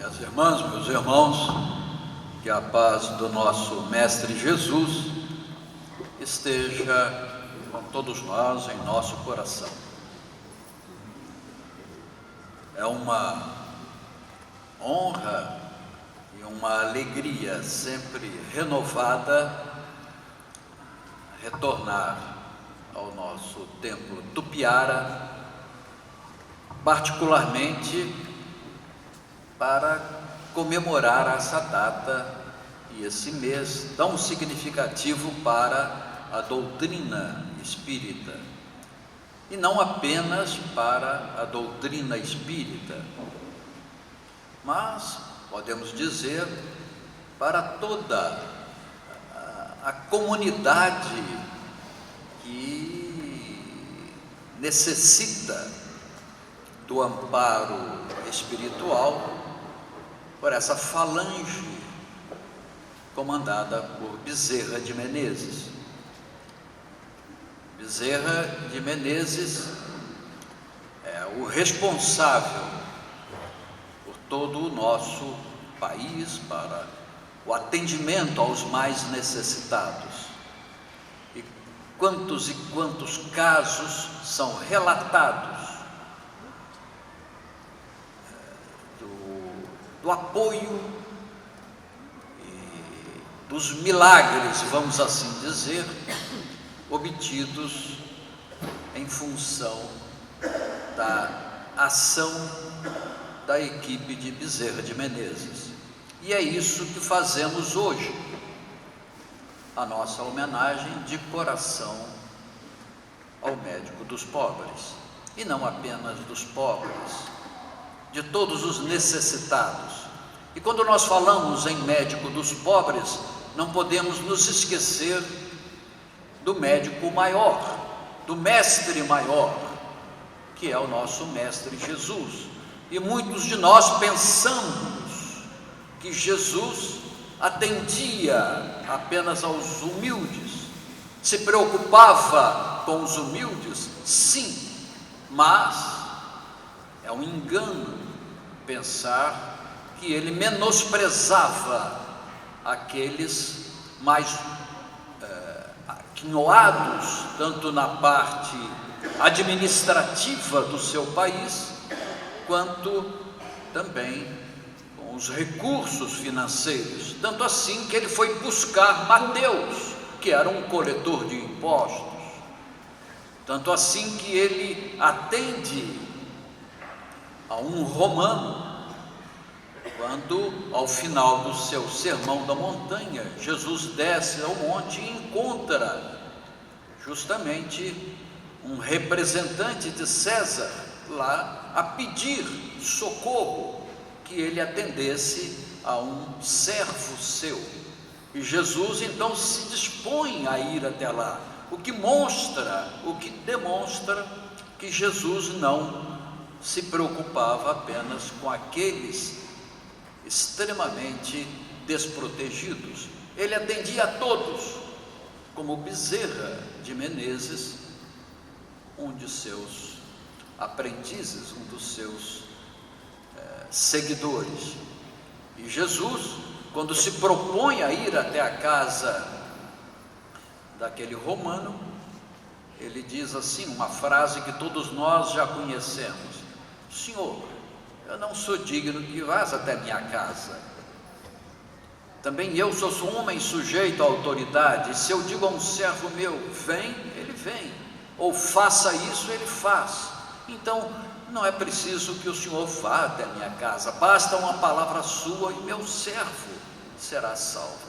Minhas irmãs, meus irmãos, que a paz do nosso Mestre Jesus esteja com todos nós em nosso coração. É uma honra e uma alegria sempre renovada retornar ao nosso templo Tupiara, particularmente para comemorar essa data e esse mês tão significativo para a doutrina espírita, e não apenas para a doutrina espírita, mas podemos dizer para toda a comunidade que necessita do amparo espiritual por essa falange comandada por Bezerra de Menezes. Bezerra de Menezes é o responsável por todo o nosso país para o atendimento aos mais necessitados. E quantos casos são relatados do apoio e dos milagres, vamos assim dizer, obtidos em função da ação da equipe de Bezerra de Menezes. E é isso que fazemos hoje, a nossa homenagem de coração ao médico dos pobres, e não apenas dos pobres, de todos os necessitados. E quando nós falamos em médico dos pobres, não podemos nos esquecer do médico maior, do mestre maior, que é o nosso Mestre Jesus. E muitos de nós pensamos que Jesus atendia apenas aos humildes, se preocupava com os humildes, sim, mas é um engano pensar que ele menosprezava aqueles mais aquinhoados, tanto na parte administrativa do seu país, quanto também com os recursos financeiros. Tanto assim que ele foi buscar Mateus, que era um coletor de impostos. Tanto assim que ele atende a um romano, quando ao final do seu sermão da montanha, Jesus desce ao monte e encontra justamente um representante de César lá a pedir socorro, que ele atendesse a um servo seu. E Jesus então se dispõe a ir até lá, o que demonstra que Jesus não se preocupava apenas com aqueles extremamente desprotegidos. Ele atendia a todos, como Bezerra de Menezes, um de seus aprendizes, um dos seus seguidores. E Jesus, quando se propõe a ir até a casa daquele romano, ele diz assim, uma frase que todos nós já conhecemos: Senhor, eu não sou digno que vás até minha casa. Também eu sou um homem sujeito à autoridade. Se eu digo a um servo meu, vem, ele vem, ou faça isso, ele faz. Então, não é preciso que o Senhor vá até minha casa, basta uma palavra sua e meu servo será salvo.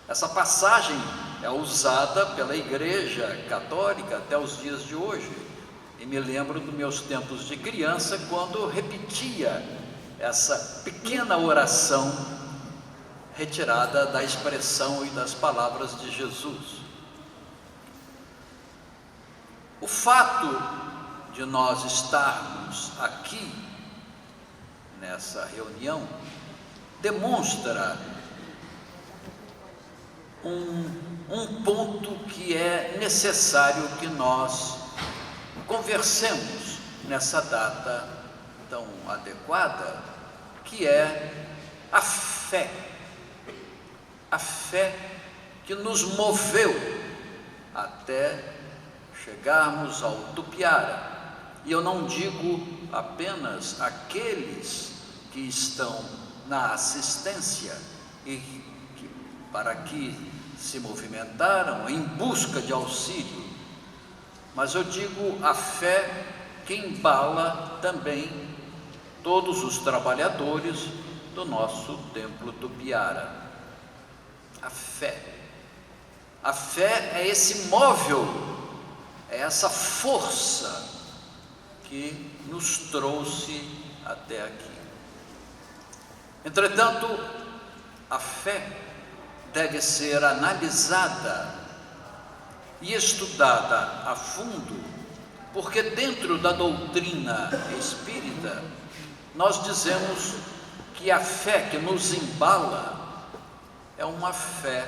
Essa passagem é usada pela Igreja Católica até os dias de hoje. E me lembro dos meus tempos de criança, quando repetia essa pequena oração retirada da expressão e das palavras de Jesus. O fato de nós estarmos aqui nessa reunião demonstra um ponto que é necessário que nós conversemos nessa data tão adequada, que é a fé que nos moveu até chegarmos ao Tupiara. E eu não digo apenas aqueles que estão na assistência e que, para que se movimentaram em busca de auxílio, mas eu digo a fé que embala também todos os trabalhadores do nosso templo Tupiara. A fé é esse móvel, é essa força que nos trouxe até aqui. Entretanto, a fé deve ser analisada e estudada a fundo, porque dentro da doutrina espírita nós dizemos que a fé que nos embala é uma fé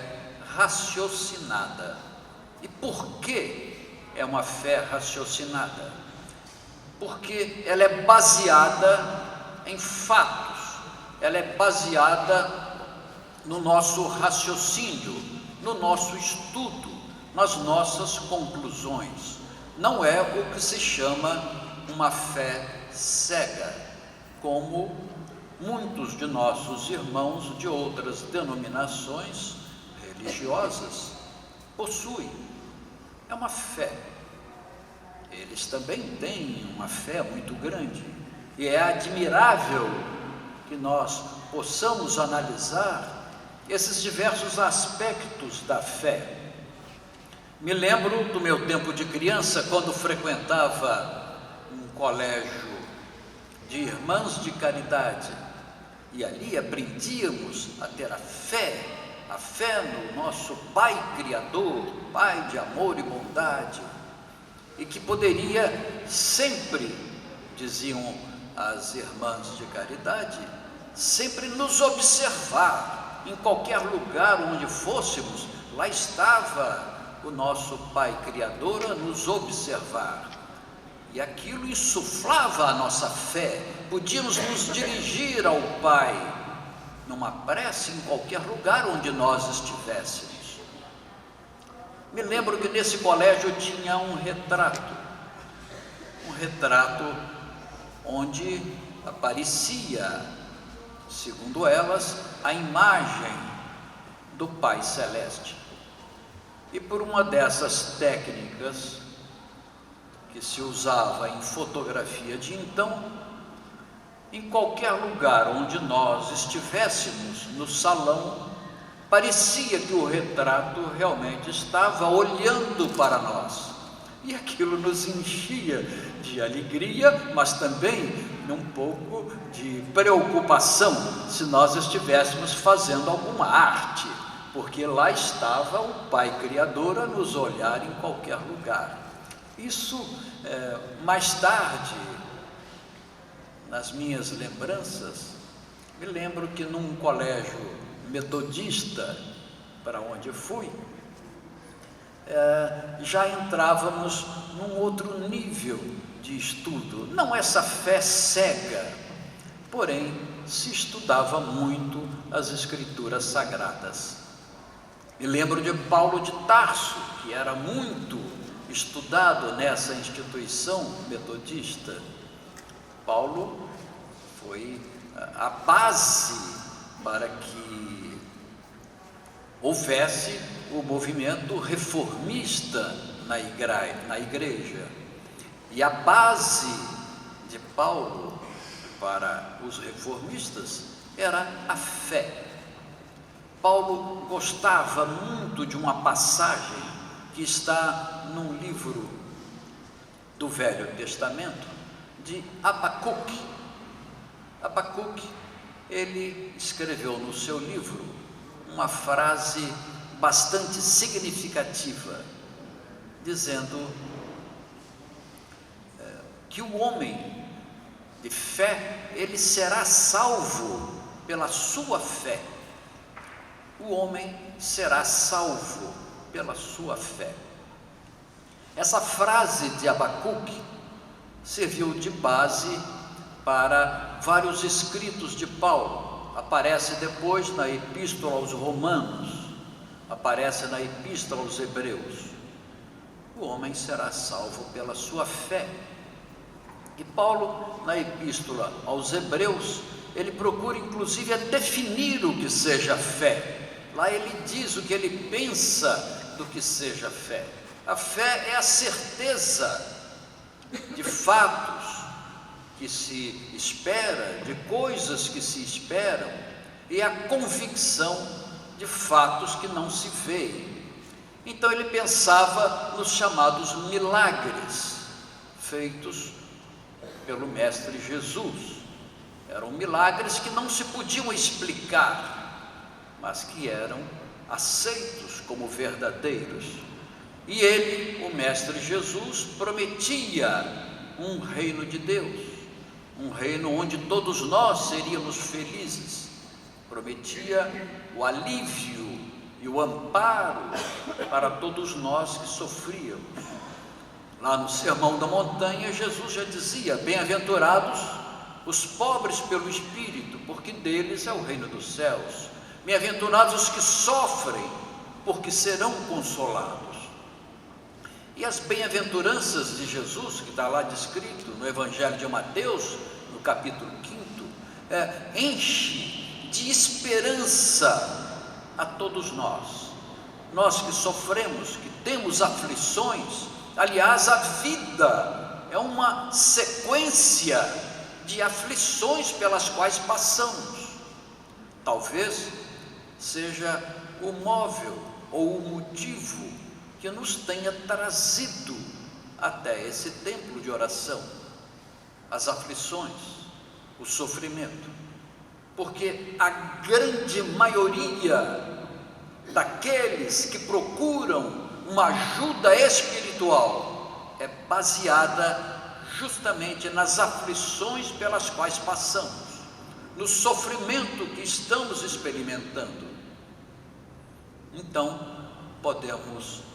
raciocinada. E por que é uma fé raciocinada? Porque ela é baseada em fatos, ela é baseada no nosso raciocínio, no nosso estudo, nas nossas conclusões. Não é o que se chama uma fé cega, como muitos de nossos irmãos de outras denominações religiosas possuem. É uma fé. Eles também têm uma fé muito grande, e é admirável que nós possamos analisar esses diversos aspectos da fé. Me lembro do meu tempo de criança, quando frequentava um colégio de irmãs de caridade, e ali aprendíamos a ter a fé no nosso Pai Criador, Pai de amor e bondade, e que poderia sempre, diziam as irmãs de caridade, sempre nos observar, em qualquer lugar onde fôssemos, lá estava o nosso Pai Criador a nos observar. E aquilo insuflava a nossa fé. Podíamos nos dirigir ao Pai numa prece em qualquer lugar onde nós estivéssemos. Me lembro que nesse colégio tinha um retrato onde aparecia, segundo elas, a imagem do Pai Celeste. E por uma dessas técnicas que se usava em fotografia de então, em qualquer lugar onde nós estivéssemos no salão, parecia que o retrato realmente estava olhando para nós, e aquilo nos enchia de alegria, mas também um pouco de preocupação se nós estivéssemos fazendo alguma arte, porque lá estava o Pai Criador a nos olhar em qualquer lugar. Isso, mais tarde, nas minhas lembranças, me lembro que num colégio metodista para onde fui, já entrávamos num outro nível de estudo, não essa fé cega, porém se estudava muito as Escrituras Sagradas. Me lembro de Paulo de Tarso, que era muito estudado nessa instituição metodista. Paulo foi a base para que houvesse o movimento reformista na igreja. E a base de Paulo para os reformistas era a fé. Paulo gostava muito de uma passagem que está num livro do Velho Testamento, de Abacuque. Abacuque, ele escreveu no seu livro uma frase bastante significativa, dizendo que o homem de fé, ele será salvo pela sua fé. O homem será salvo pela sua fé. Essa frase de Abacuque serviu de base para vários escritos de Paulo. Aparece depois na Epístola aos Romanos, aparece na Epístola aos Hebreus. O homem será salvo pela sua fé. E Paulo, na Epístola aos Hebreus, ele procura inclusive definir o que seja fé. Lá ele diz o que ele pensa do que seja fé. A fé é a certeza de fatos que se espera, de coisas que se esperam, e a convicção de fatos que não se veem. Então ele pensava nos chamados milagres feitos pelo Mestre Jesus. Eram milagres que não se podiam explicar, mas que eram aceitos como verdadeiros. E ele, o Mestre Jesus, prometia um reino de Deus, um reino onde todos nós seríamos felizes. Prometia o alívio e o amparo para todos nós que sofríamos. Lá no Sermão da Montanha, Jesus já dizia: bem-aventurados os pobres pelo Espírito, porque deles é o reino dos céus. Bem-aventurados os que sofrem, porque serão consolados. E as bem-aventuranças de Jesus, que está lá descrito no Evangelho de Mateus, no capítulo 5, enche de esperança a todos nós. Nós que sofremos, que temos aflições. Aliás, a vida é uma sequência de aflições pelas quais passamos. Talvez seja o móvel ou o motivo que nos tenha trazido até esse templo de oração, as aflições, o sofrimento, porque a grande maioria daqueles que procuram uma ajuda espiritual é baseada justamente nas aflições pelas quais passamos, no sofrimento que estamos experimentando. Então, podemos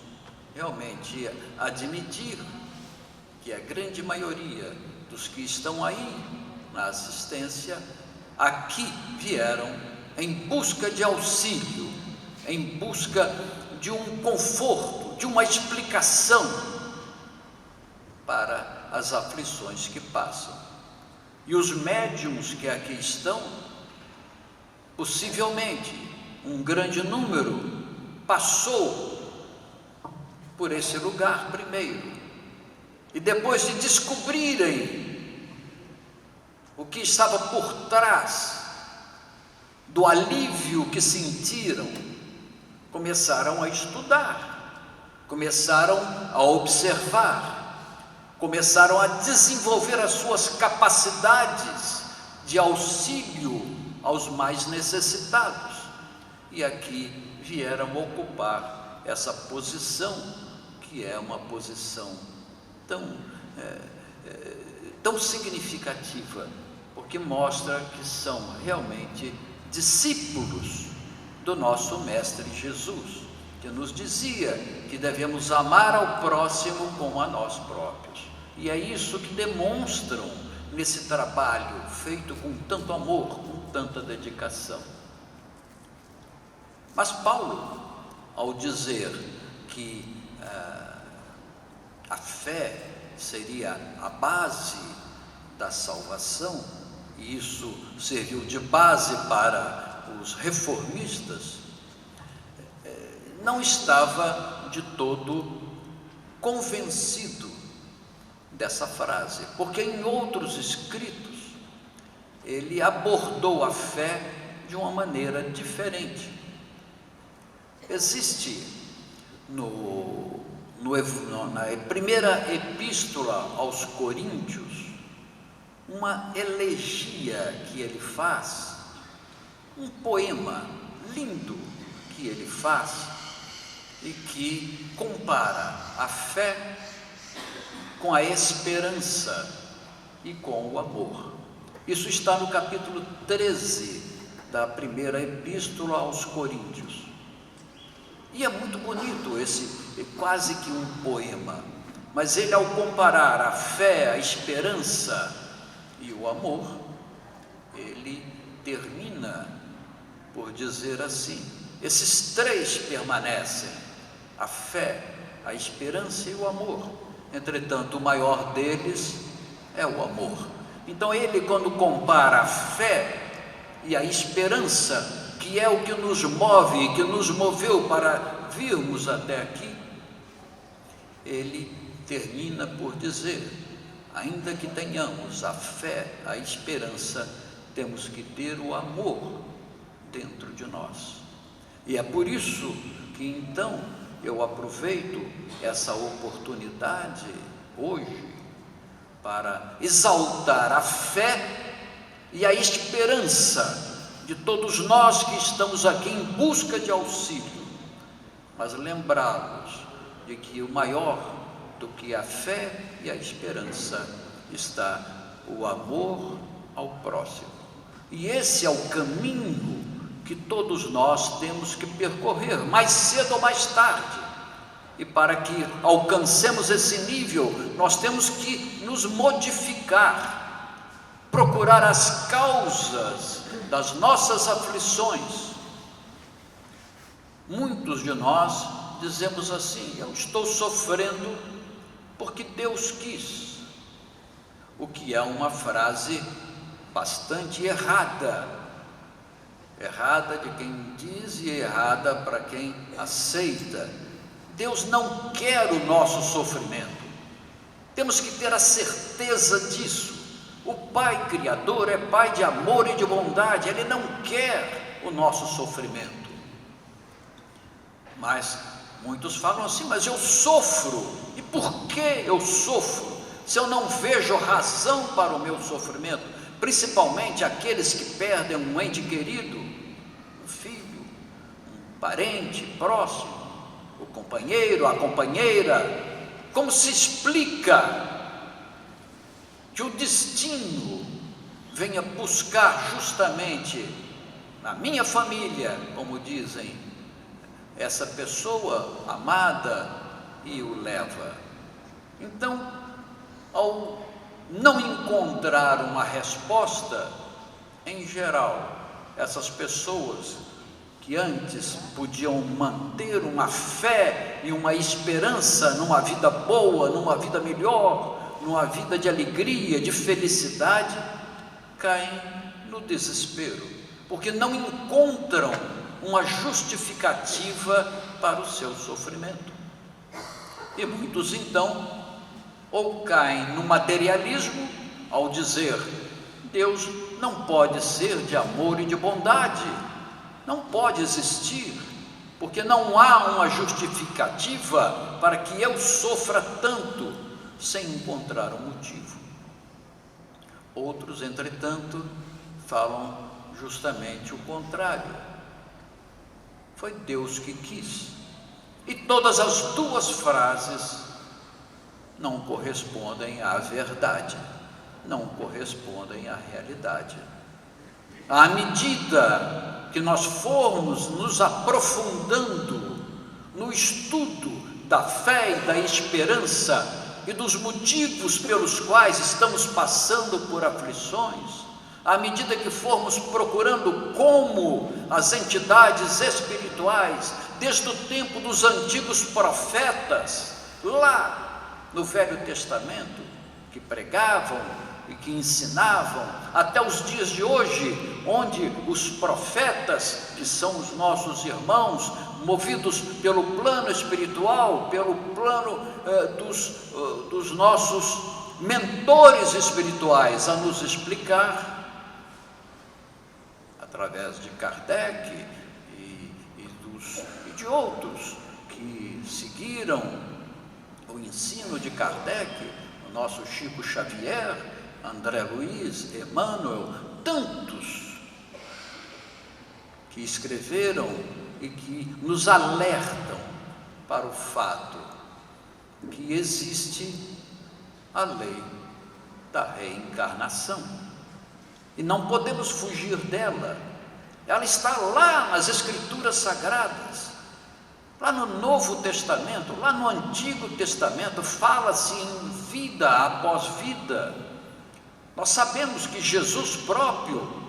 realmente admitir que a grande maioria dos que estão aí na assistência, aqui vieram em busca de auxílio, em busca de um conforto, de uma explicação para as aflições que passam. E os médiuns que aqui estão, possivelmente um grande número passou por esse lugar primeiro, e depois de descobrirem o que estava por trás do alívio que sentiram, começaram a estudar, começaram a observar, começaram a desenvolver as suas capacidades de auxílio aos mais necessitados, e aqui vieram ocupar essa posição, que é uma posição tão significativa, porque mostra que são realmente discípulos do nosso Mestre Jesus, que nos dizia que devemos amar ao próximo como a nós próprios. E é isso que demonstram nesse trabalho feito com tanto amor, com tanta dedicação. Mas Paulo, ao dizer que a fé seria a base da salvação, e isso serviu de base para os reformistas, não estava de todo convencido dessa frase, porque em outros escritos ele abordou a fé de uma maneira diferente. Existe na primeira epístola aos Coríntios uma elegia que ele faz, um poema lindo que ele faz e que compara a fé com a esperança e com o amor. Isso está no capítulo 13 da primeira epístola aos Coríntios. E é muito bonito esse, quase que um poema, mas ele, ao comparar a fé, a esperança E o amor, ele termina por dizer assim: esses três permanecem, a fé, a esperança e o amor. Entretanto, o maior deles é o amor. Então ele, quando compara a fé e a esperança, que é o que nos move, que nos moveu para virmos até aqui, ele termina por dizer: ainda que tenhamos a fé, a esperança, temos que ter o amor dentro de nós. E é por isso que então eu aproveito essa oportunidade hoje para exaltar a fé e a esperança de todos nós que estamos aqui em busca de auxílio, mas lembrá-los de que o maior do que a fé e a esperança está o amor ao próximo. E esse é o caminho que todos nós temos que percorrer, mais cedo ou mais tarde. E para que alcancemos esse nível, nós temos que nos modificar, procurar as causas das nossas aflições. Muitos de nós dizemos assim: eu estou sofrendo porque Deus quis, o que é uma frase bastante errada de quem diz e errada para quem aceita. Deus não quer o nosso sofrimento, temos que ter a certeza disso. O Pai Criador é Pai de amor e de bondade, Ele não quer o nosso sofrimento. Mas muitos falam assim: mas eu sofro, e por que eu sofro, se eu não vejo razão para o meu sofrimento? Principalmente aqueles que perdem um ente querido, um filho, um parente próximo, o companheiro, a companheira. Como se explica que o destino venha buscar justamente na minha família, como dizem, essa pessoa amada e o leva? Então, ao não encontrar uma resposta, em geral, essas pessoas que antes podiam manter uma fé e uma esperança numa vida boa, numa vida melhor, numa vida de alegria, de felicidade, caem no desespero, porque não encontram uma justificativa para o seu sofrimento. E muitos então ou caem no materialismo ao dizer: Deus não pode ser de amor e de bondade, não pode existir, porque não há uma justificativa para que eu sofra tanto sem encontrar um motivo. Outros, entretanto, falam justamente o contrário: foi Deus que quis. E todas as duas frases não correspondem à verdade, não correspondem à realidade. À medida que nós formos nos aprofundando no estudo da fé e da esperança e dos motivos pelos quais estamos passando por aflições, à medida que formos procurando como as entidades espirituais, desde o tempo dos antigos profetas, lá no Velho Testamento, que pregavam e que ensinavam, até os dias de hoje, onde os profetas, que são os nossos irmãos, movidos pelo plano espiritual, pelo plano dos nossos mentores espirituais, a nos explicar, através de Kardec e de outros que seguiram o ensino de Kardec, o nosso Chico Xavier, André Luiz, Emmanuel, tantos que escreveram e que nos alertam para o fato que existe a lei da reencarnação e não podemos fugir dela. Ela está lá nas Escrituras Sagradas. Lá no Novo Testamento, lá no Antigo Testamento, fala-se em vida após vida. Nós sabemos que Jesus próprio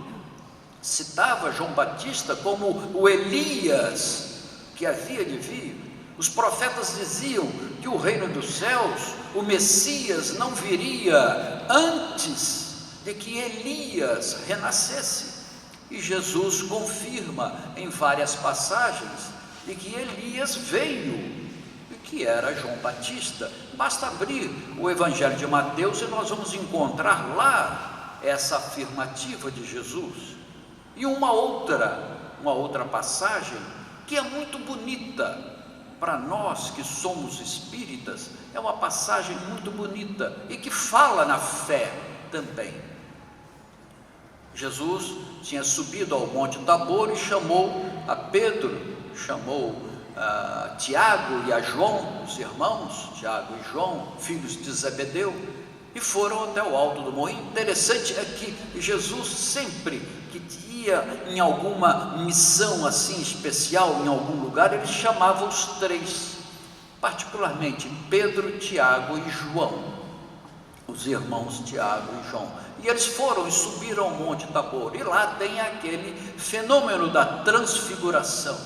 citava João Batista como o Elias que havia de vir. Os profetas diziam que o reino dos céus, o Messias, não viria antes de que Elias renascesse. E Jesus confirma em várias passagens de que Elias veio e que era João Batista. Basta abrir o Evangelho de Mateus e nós vamos encontrar lá essa afirmativa de Jesus. E uma outra passagem que é muito bonita para nós que somos espíritas, é uma passagem muito bonita e que fala na fé também. Jesus tinha subido ao Monte Tabor e chamou a Pedro, chamou a Tiago e a João, os irmãos Tiago e João, filhos de Zebedeu, e foram até o alto do moinho. Interessante é que Jesus sempre que ia em alguma missão assim especial, em algum lugar, ele chamava os três, particularmente Pedro, Tiago e João, os irmãos Tiago e João. E eles foram e subiram ao Monte Tabor, e lá tem aquele fenômeno da transfiguração,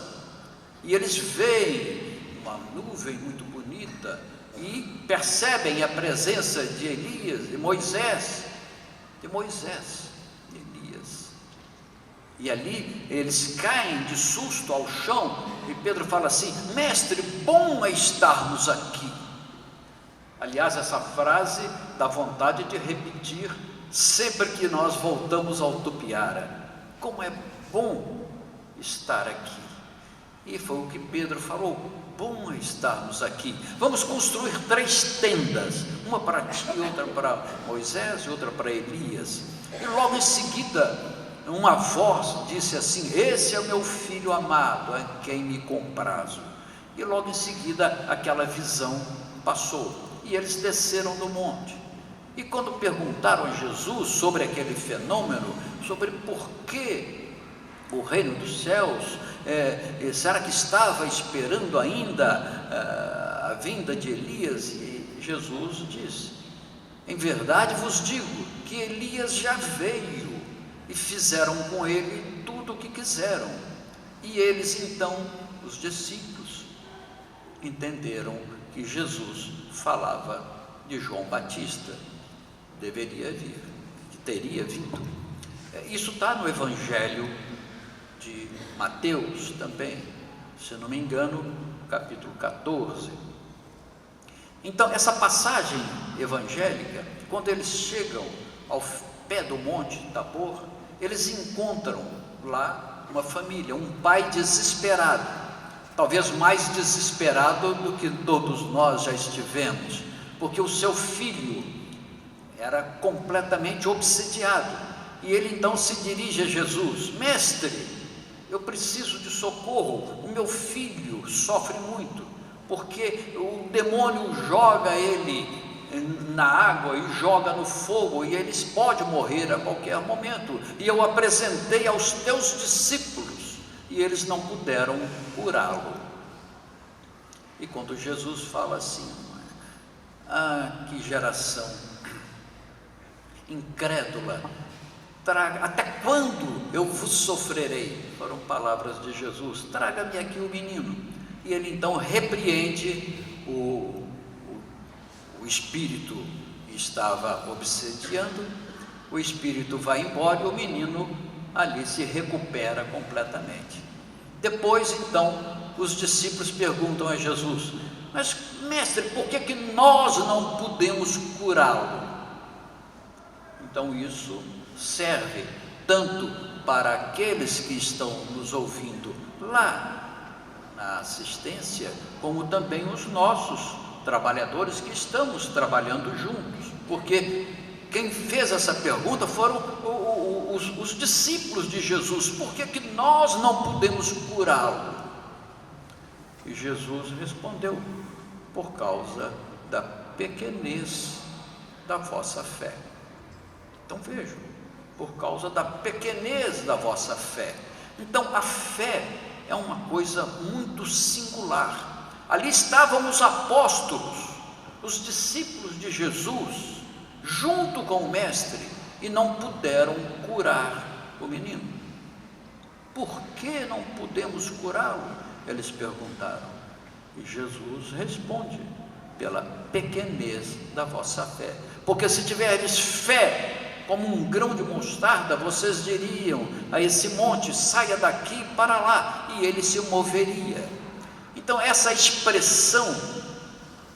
e eles veem uma nuvem muito bonita, e percebem a presença de Elias, de Moisés, Elias, e ali eles caem de susto ao chão, e Pedro fala assim: mestre, bom é estarmos aqui. Aliás, essa frase dá vontade de repetir sempre que nós voltamos ao Tupiara. Como é bom estar aqui. E foi o que Pedro falou: bom é estarmos aqui. Vamos construir 3 tendas, uma para ti, outra para Moisés e outra para Elias. E logo em seguida uma voz disse assim: esse é o meu filho amado, a quem me comprazo. E logo em seguida aquela visão passou, e eles desceram do monte. E quando perguntaram a Jesus sobre aquele fenômeno, sobre por que o reino dos céus, será que estava esperando ainda a vinda de Elias? E Jesus disse: em verdade vos digo que Elias já veio e fizeram com ele tudo o que quiseram. E eles então, os discípulos, entenderam que Jesus falava de João Batista, deveria vir, que teria vindo. Isso está no Evangelho de Mateus também, se não me engano, capítulo 14. Então, essa passagem evangélica, quando eles chegam ao pé do Monte Tabor, eles encontram lá uma família, um pai desesperado, talvez mais desesperado do que todos nós já estivemos, porque o seu filho era completamente obsediado, e ele então se dirige a Jesus: mestre, eu preciso de socorro, o meu filho sofre muito, porque o demônio joga ele na água e joga no fogo, e eles podem morrer a qualquer momento, e eu apresentei aos teus discípulos, e eles não puderam curá-lo. E quando Jesus fala assim: ah, que geração incrédula, até quando eu vos sofrerei? Foram palavras de Jesus: traga-me aqui o menino. E ele então repreende o espírito que estava obsediando, o espírito vai embora e o menino ali se recupera completamente. Depois então os discípulos perguntam a Jesus: mas mestre, por que nós não podemos curá-lo? Então isso serve tanto para aqueles que estão nos ouvindo lá na assistência, como também os nossos trabalhadores que estamos trabalhando juntos, porque quem fez essa pergunta foram os discípulos de Jesus: por que nós não podemos curá-lo? E Jesus respondeu: por causa da pequenez da vossa fé. Então vejam, por causa da pequenez da vossa fé. Então a fé é uma coisa muito singular. Ali estavam os apóstolos, os discípulos de Jesus, junto com o mestre, e não puderam curar o menino. Por que não podemos curá-lo? Eles perguntaram. E Jesus responde: pela pequenez da vossa fé. Porque se tiverdes fé como um grão de mostarda, vocês diriam a esse monte: saia daqui para lá, e ele se moveria. Então essa expressão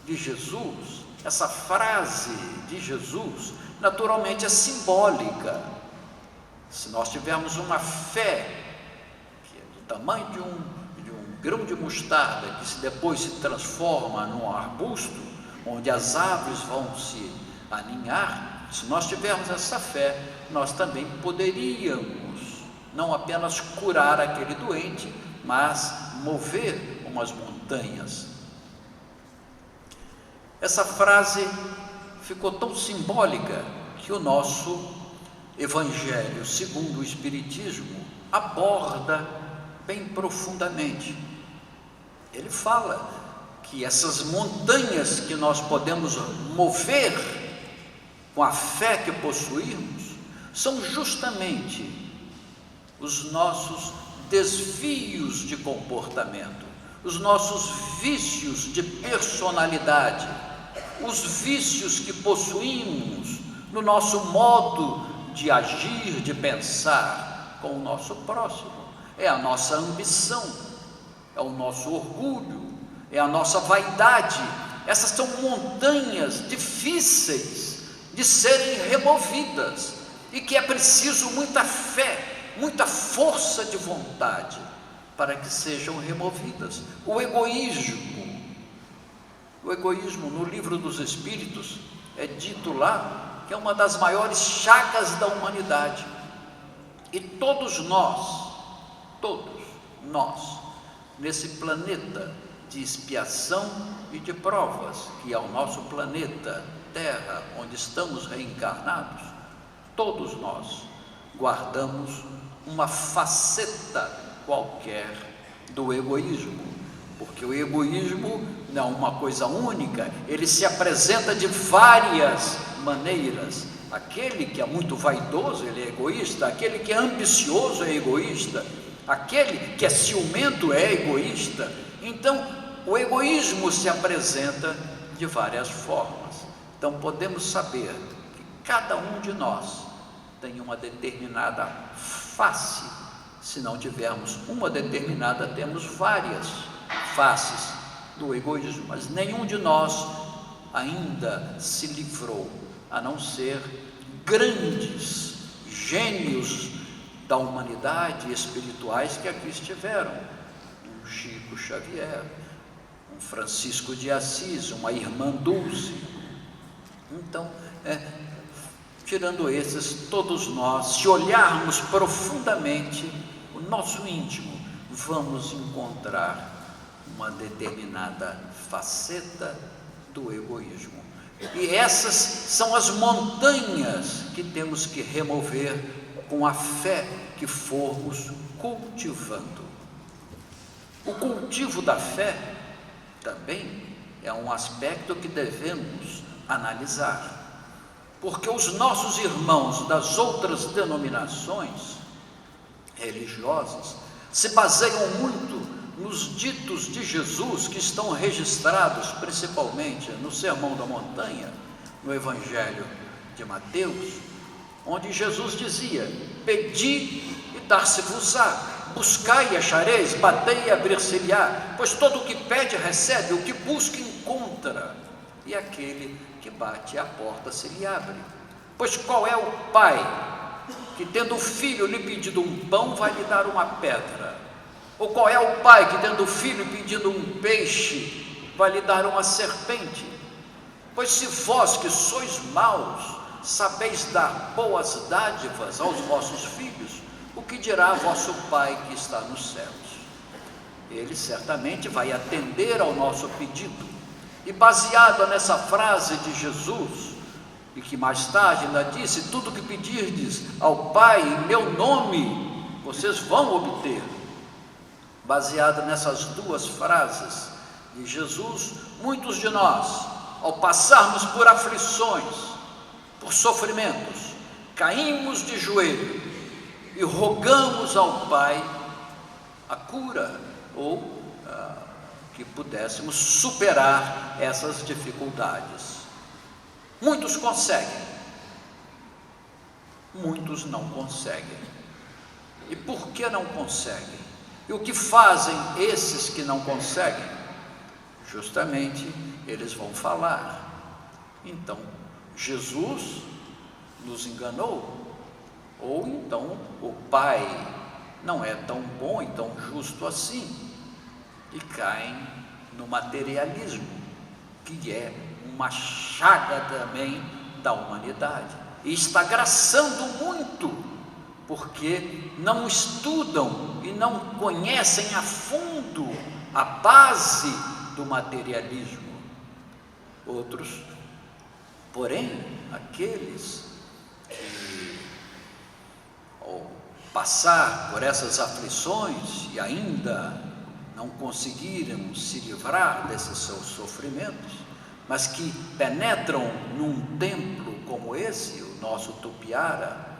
de Jesus, essa frase de Jesus, naturalmente é simbólica. Se nós tivermos uma fé que é do tamanho de um grão de mostarda, que depois se transforma num arbusto, onde as aves vão se aninhar, se nós tivermos essa fé, nós também poderíamos não apenas curar aquele doente, mas mover umas montanhas. Essa frase ficou tão simbólica que o nosso Evangelho segundo o Espiritismo aborda bem profundamente. Ele fala que essas montanhas que nós podemos mover com a fé que possuímos são justamente os nossos desvios de comportamento, os nossos vícios de personalidade, os vícios que possuímos no nosso modo de agir, de pensar com o nosso próximo. É a nossa ambição, é o nosso orgulho, é a nossa vaidade. Essas são montanhas difíceis de serem removidas e que é preciso muita fé, muita força de vontade para que sejam removidas. O egoísmo no Livro dos Espíritos é dito lá que é uma das maiores chagas da humanidade. E todos nós, nesse planeta de expiação e de provas, que é o nosso planeta Terra, onde estamos reencarnados, todos nós guardamos uma faceta qualquer do egoísmo, porque o egoísmo não é uma coisa única, ele se apresenta de várias maneiras. Aquele que é muito vaidoso, ele é egoísta. Aquele que é ambicioso é egoísta. Aquele que é ciumento é egoísta. Então, o egoísmo se apresenta de várias formas. Então, podemos saber que cada um de nós tem uma determinada face. Se não tivermos uma determinada, temos várias faces do egoísmo, mas nenhum de nós ainda se livrou, a não ser grandes gênios da humanidade espirituais que aqui estiveram, um Chico Xavier, um Francisco de Assis, uma Irmã Dulce. Então, tirando esses, todos nós, se olharmos profundamente o nosso íntimo, vamos encontrar uma determinada faceta do egoísmo. E essas são as montanhas que temos que remover com a fé que formos cultivando. O cultivo da fé também é um aspecto que devemos analisar, porque os nossos irmãos das outras denominações religiosas se baseiam muito nos ditos de Jesus que estão registrados principalmente no Sermão da Montanha, no Evangelho de Mateus, onde Jesus dizia: pedi e dar-se-vos-á, buscai e achareis, batei e abrir-se-lhe-á, pois todo o que pede recebe, o que busca encontra, e aquele que bate à porta se lhe abre. Pois qual é o pai que, tendo o filho lhe pedido um pão, vai lhe dar uma pedra? Ou qual é o pai que, tendo o filho pedindo um peixe, vai lhe dar uma serpente? Pois se vós que sois maus sabeis dar boas dádivas aos vossos filhos, o que dirá vosso Pai que está nos céus? Ele certamente vai atender ao nosso pedido. E baseado nessa frase de Jesus, e que mais tarde ainda disse: tudo que pedirdes ao Pai em meu nome, vocês vão obter. Baseado nessas duas frases de Jesus, muitos de nós, ao passarmos por aflições, por sofrimentos, caímos de joelho e rogamos ao Pai a cura, ou que pudéssemos superar essas dificuldades. Muitos conseguem, muitos não conseguem. E por que não conseguem? E o que fazem esses que não conseguem? Justamente eles vão falar: então Jesus nos enganou, ou então o Pai não é tão bom e tão justo assim, e caem no materialismo, que é uma chaga também da humanidade, e está graçando muito, porque não estudam e não conhecem a fundo a base do materialismo. Outros, porém, aqueles que, ao passar por essas aflições e ainda não conseguiram se livrar desses seus sofrimentos, mas que penetram num templo como esse, o nosso Tupiara,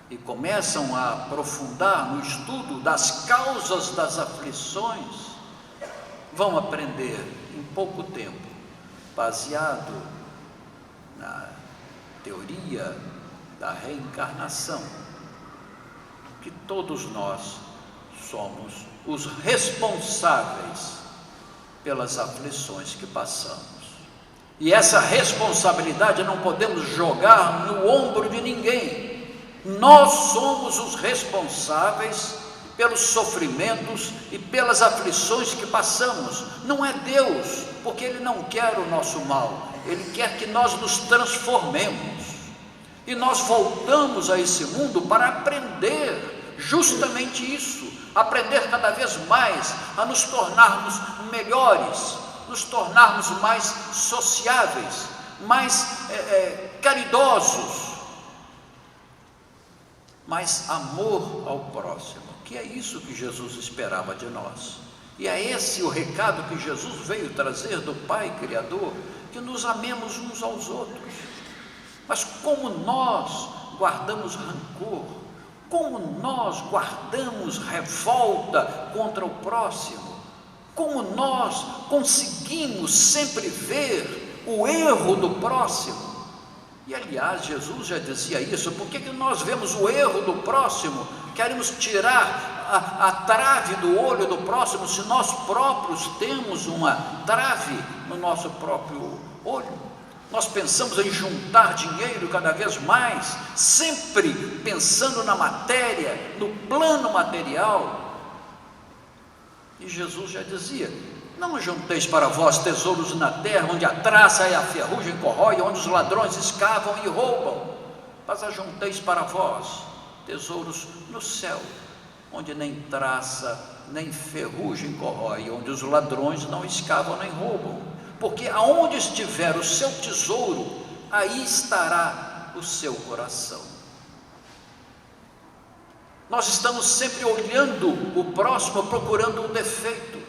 e começam a aprofundar no estudo das causas das aflições, vão aprender em pouco tempo, baseado na teoria da reencarnação, que todos nós somos os responsáveis pelas aflições que passamos. E essa responsabilidade não podemos jogar no ombro de ninguém. Nós somos os responsáveis pelos sofrimentos e pelas aflições que passamos. Não é Deus, porque Ele não quer o nosso mal. Ele quer que nós nos transformemos. E nós voltamos a esse mundo para aprender justamente isso, aprender cada vez mais a nos tornarmos melhores, nos tornarmos mais sociáveis, mais caridosos, mais amor ao próximo, que é isso que Jesus esperava de nós. E é esse o recado que Jesus veio trazer do Pai Criador, que nos amemos uns aos outros. Mas como nós guardamos rancor, como nós guardamos revolta contra o próximo, como nós conseguimos sempre ver o erro do próximo. E aliás, Jesus já dizia isso: por que nós vemos o erro do próximo, queremos tirar a trave do olho do próximo, se nós próprios temos uma trave no nosso próprio olho? Nós pensamos em juntar dinheiro cada vez mais, sempre pensando na matéria, no plano material. E Jesus já dizia: não junteis para vós tesouros na terra, onde a traça e a ferrugem corrói, onde os ladrões escavam e roubam, mas ajunteis para vós tesouros no céu, onde nem traça nem ferrugem corrói, onde os ladrões não escavam nem roubam. Porque aonde estiver o seu tesouro, aí estará o seu coração. Nós estamos sempre olhando o próximo, procurando um defeito,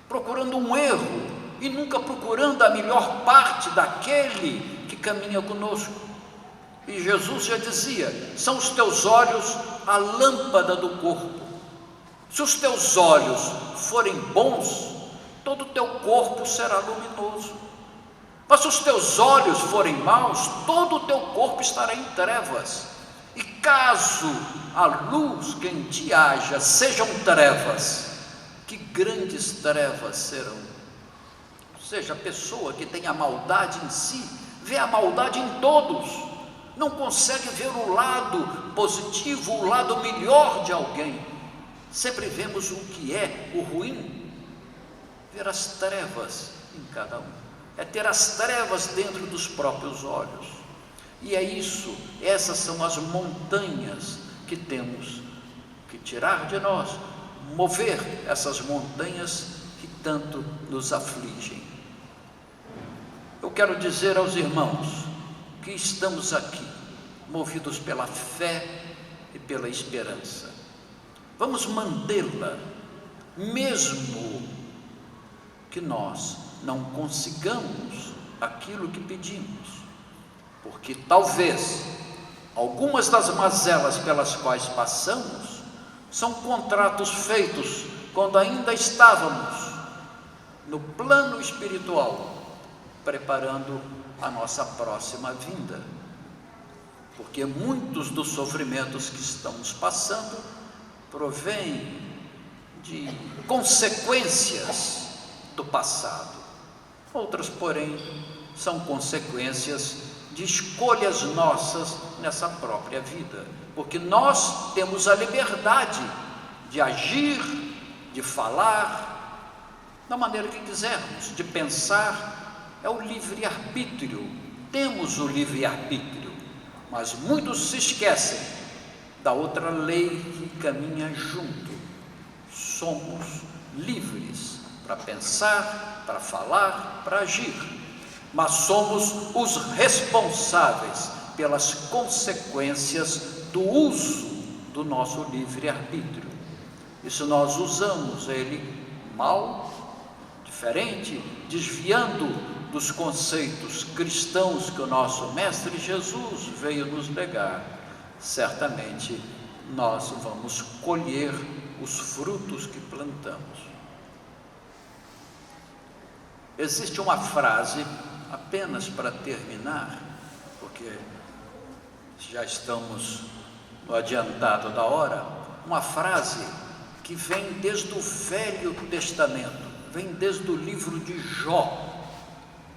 procurando um erro, e nunca procurando a melhor parte daquele que caminha conosco. E Jesus já dizia: são os teus olhos a lâmpada do corpo. Se os teus olhos forem bons, todo o teu corpo será luminoso. Mas se os teus olhos forem maus, todo o teu corpo estará em trevas. E caso a luz que em ti haja sejam trevas, que grandes trevas serão. Ou seja, a pessoa que tem a maldade em si, vê a maldade em todos, não consegue ver o lado positivo, o lado melhor de alguém. Sempre vemos o que é o ruim, ver as trevas em cada um, é ter as trevas dentro dos próprios olhos. E é isso, essas são as montanhas que temos que tirar de nós, mover essas montanhas que tanto nos afligem. Eu quero dizer aos irmãos que estamos aqui, movidos pela fé e pela esperança. Vamos mantê-la, mesmo que nós não consigamos aquilo que pedimos, porque talvez Algumas das mazelas pelas quais passamos são contratos feitos quando ainda estávamos no plano espiritual, preparando a nossa próxima vinda. Porque muitos dos sofrimentos que estamos passando provêm de consequências do passado. Outras, porém, são consequências de escolhas nossas nessa própria vida, porque nós temos a liberdade de agir, de falar, da maneira que quisermos, de pensar. É o livre-arbítrio, temos o livre-arbítrio, mas muitos se esquecem da outra lei que caminha junto. Somos livres para pensar, para falar, para agir, mas somos os responsáveis pelas consequências do uso do nosso livre-arbítrio. E se nós usamos ele mal, diferente, desviando dos conceitos cristãos que o nosso Mestre Jesus veio nos legar, certamente nós vamos colher os frutos que plantamos. Existe uma frase, apenas para terminar, porque já estamos no adiantado da hora, uma frase que vem desde o Velho Testamento, vem desde o livro de Jó.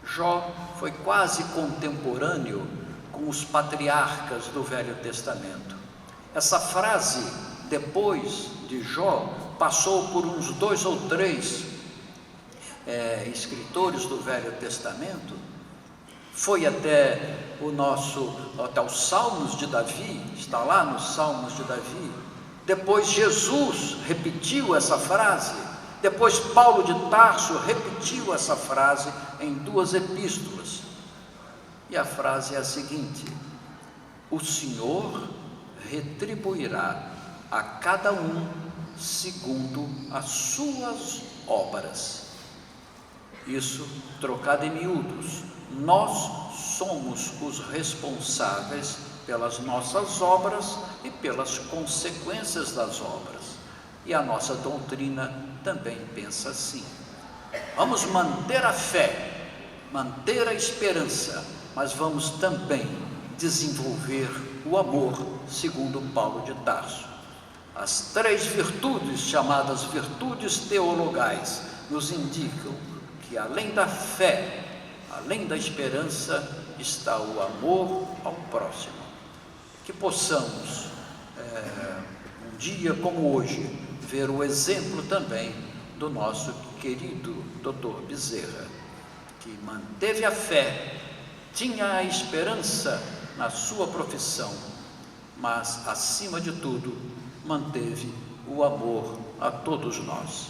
Jó foi quase contemporâneo com os patriarcas do Velho Testamento. Essa frase, depois de Jó, passou por uns 2 ou 3 escritores do Velho Testamento, foi até os Salmos de Davi, está lá nos Salmos de Davi. Depois Jesus repetiu essa frase, depois Paulo de Tarso repetiu essa frase em 2 epístolas, e a frase é a seguinte: o Senhor retribuirá a cada um segundo as suas obras. Isso, trocado em miúdos, nós somos os responsáveis pelas nossas obras e pelas consequências das obras. E a nossa doutrina também pensa assim. Vamos manter a fé, manter a esperança, mas vamos também desenvolver o amor, segundo Paulo de Tarso. As 3 virtudes, chamadas virtudes teologais, nos indicam que além da fé, além da esperança, está o amor ao próximo. Que possamos, um dia como hoje, ver o exemplo também do nosso querido Dr. Bezerra, que manteve a fé, tinha a esperança na sua profissão, mas, acima de tudo, manteve o amor a todos nós.